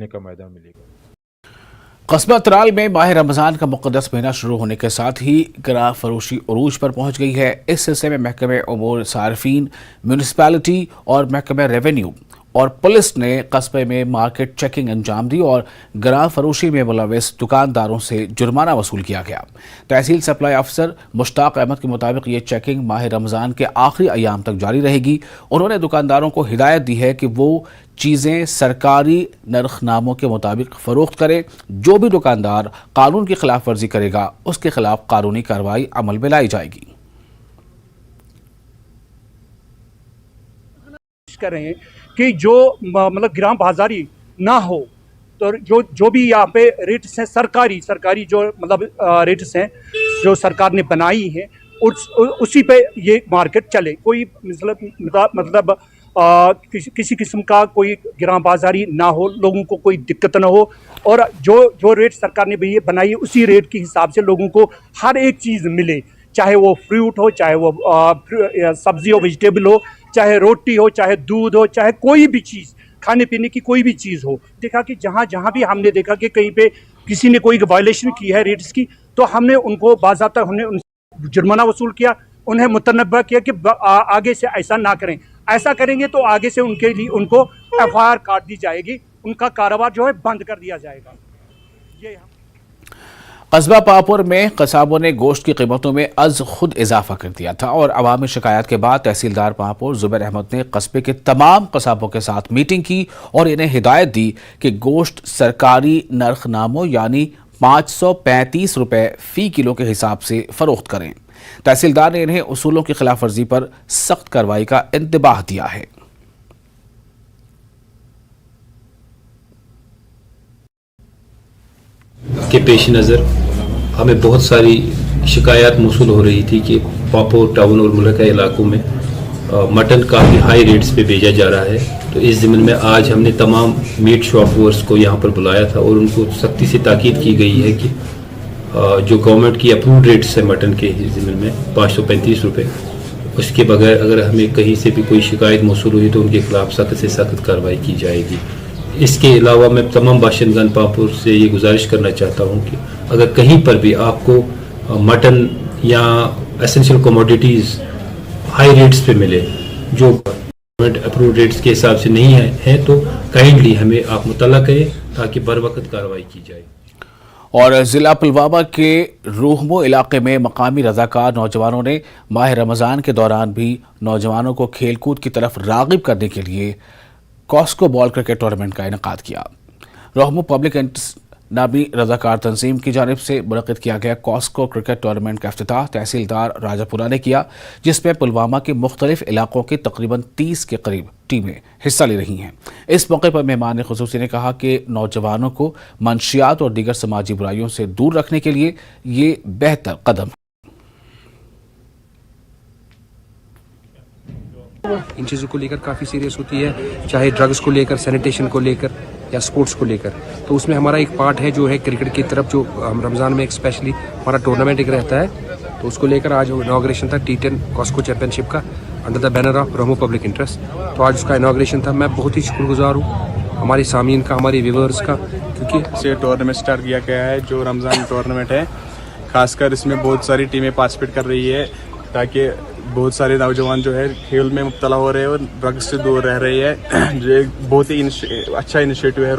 का मैदान मिलेगा। कस्बा तराल में माह रमज़ान का मुक़द्दस महीना शुरू होने के साथ ही गिरा फरोशी उरूज पर पहुंच गई है। इस सिलसिले में महकमे उमूर सारफीन, म्यूनिसिपैलिटी और महकमे रेवेन्यू और पुलिस ने कस्बे में मार्केट चेकिंग अंजाम दी और गिरा फरोशी में मुलविस दुकानदारों से जुर्माना वसूल किया गया। तहसील सप्लाई अफसर मुश्ताक अहमद के मुताबिक ये चेकिंग माह रमज़ान के आखिरी अयाम तक जारी रहेगी। उन्होंने दुकानदारों को हिदायत दी है कि वो चीज़ें सरकारी नरखनामों के मुताबिक फ़रोख्त करें। जो भी दुकानदार कानून की खिलाफ वर्जी करेगा उसके खिलाफ कानूनी कार्रवाई अमल में लाई जाएगी। कर रहे हैं कि जो मतलब गिराम बाजारी ना हो, तो जो भी यहाँ पे रेट्स हैं सरकारी जो मतलब रेट्स हैं जो सरकार ने बनाई है उसी पे ये मार्केट चले। कोई मतलब किसी किस्म का कोई गिराम बाजारी ना हो, लोगों को कोई दिक्कत ना हो, और जो रेट सरकार ने ये बनाई है उसी रेट के हिसाब से लोगों को हर एक चीज़ मिले, चाहे वो फ्रूट हो, चाहे वो सब्जी हो, वेजिटेबल हो, चाहे रोटी हो, चाहे दूध हो, चाहे कोई भी चीज़, खाने पीने की कोई भी चीज़ हो। देखा कि जहाँ भी हमने देखा कि कहीं पे किसी ने कोई वायलेशन की है रेट्स की, तो हमने उनको बाज़ाब्ता हमने उनसे जुर्माना वसूल किया, उन्हें मुतनब्बा किया कि आगे से ऐसा ना करें। ऐसा करेंगे तो आगे से उनके लिए उनको FIR काट दी जाएगी, उनका कारोबार जो है बंद कर दिया जाएगा। ये कस्बा पापुर में कसाबों ने गोश्त की कीमतों में अज खुद इजाफा कर दिया था और अवामी शिकायत के बाद तहसीलदार पापुर जुबैर अहमद ने कस्बे के तमाम कसाबों के साथ मीटिंग की और इन्हें हिदायत दी कि गोश्त सरकारी नरखनामों यानी 535 रुपए फी किलो के हिसाब से फरोख्त करें। तहसीलदार ने इन्हें उसूलों की खिलाफ वर्जी पर सख्त कार्रवाई का इंतबाह दिया है। के पेश नज़र हमें बहुत सारी शिकायत मौसूल हो रही थी कि पापुर टाउन और मुल्का इलाकों में मटन काफ़ी हाई रेट्स पे भेजा जा रहा है। तो इस ज़िम्न में आज हमने तमाम मीट शॉपर्स को यहाँ पर बुलाया था और उनको सख्ती से ताकीद की गई है कि जो गवर्नमेंट की अप्रूव्ड रेट्स है मटन के ज़िम्न में 535 रुपये, उसके बगैर अगर हमें कहीं से भी कोई शिकायत मौसूल हुई तो उनके खिलाफ सख्त से सख्त कार्रवाई की जाएगी। इसके अलावा मैं तमाम बाशिंदगान पापुर से ये गुजारिश करना चाहता हूँ कि अगर कहीं पर भी आपको मटन या एसेंशियल कमोडिटीज़ हाई रेट्स पे मिले जो गवर्नमेंट अप्रूव्ड रेट्स के हिसाब से नहीं है तो काइंडली हमें आप मुतला करें ताकि बर वक्त कार्रवाई की जाए। और ज़िला पुलवामा के रूहमो इलाके में मकामी रज़ाकार नौजवानों ने माह रमज़ान के दौरान भी नौजवानों को खेलकूद की तरफ राग़िब करने के लिए कॉस्को बॉल क्रिकेट टूर्नामेंट का इनेकाद किया। रोहमो पब्लिक नामी रज़ाकार तंजीम की जानिब से मुनक़िद किया गया कॉस्को क्रिकेट टूर्नामेंट का इफ्तिताह तहसीलदार राजापुरा ने किया, जिसमें पुलवामा के मुख्तलिफ इलाकों की तकरीबन 30 के करीब टीमें हिस्सा ले रही हैं। इस मौके पर मेहमान ख़ुसूसी ने कहा कि नौजवानों को मंशियात और दीगर समाजी बुराइयों से दूर रखने के लिए ये बेहतर कदम है। इन चीज़ों को लेकर काफ़ी सीरियस होती है, चाहे ड्रग्स को लेकर, सैनिटेशन को लेकर या स्पोर्ट्स को लेकर। तो उसमें हमारा एक पार्ट है जो है क्रिकेट की तरफ, जो हम रमज़ान में एक स्पेशली हमारा टूर्नामेंट एक रहता है, तो उसको लेकर आज इनाग्रेशन था T10 कॉस्को चैम्पियनशिप का अंडर द बैनर ऑफ रोहमो पब्लिक इंटरेस्ट। तो आज उसका इनाग्रेशन था। मैं बहुत ही शुक्रगुजार हूँ हमारे सामीन का, हमारे व्यूअर्स का, क्योंकि से टूर्नामेंट स्टार्ट किया गया है जो रमज़ान टूर्नामेंट है। खासकर इसमें बहुत सारी टीमें पार्टिसिपेट कर रही है ताकि बहुत सारे नौजवान जो है खेल में मुब्तला हो रहे हैं और ड्रग्स से दूर रह रहे हैं, जो एक बहुत ही अच्छा इनिशिएटिव है।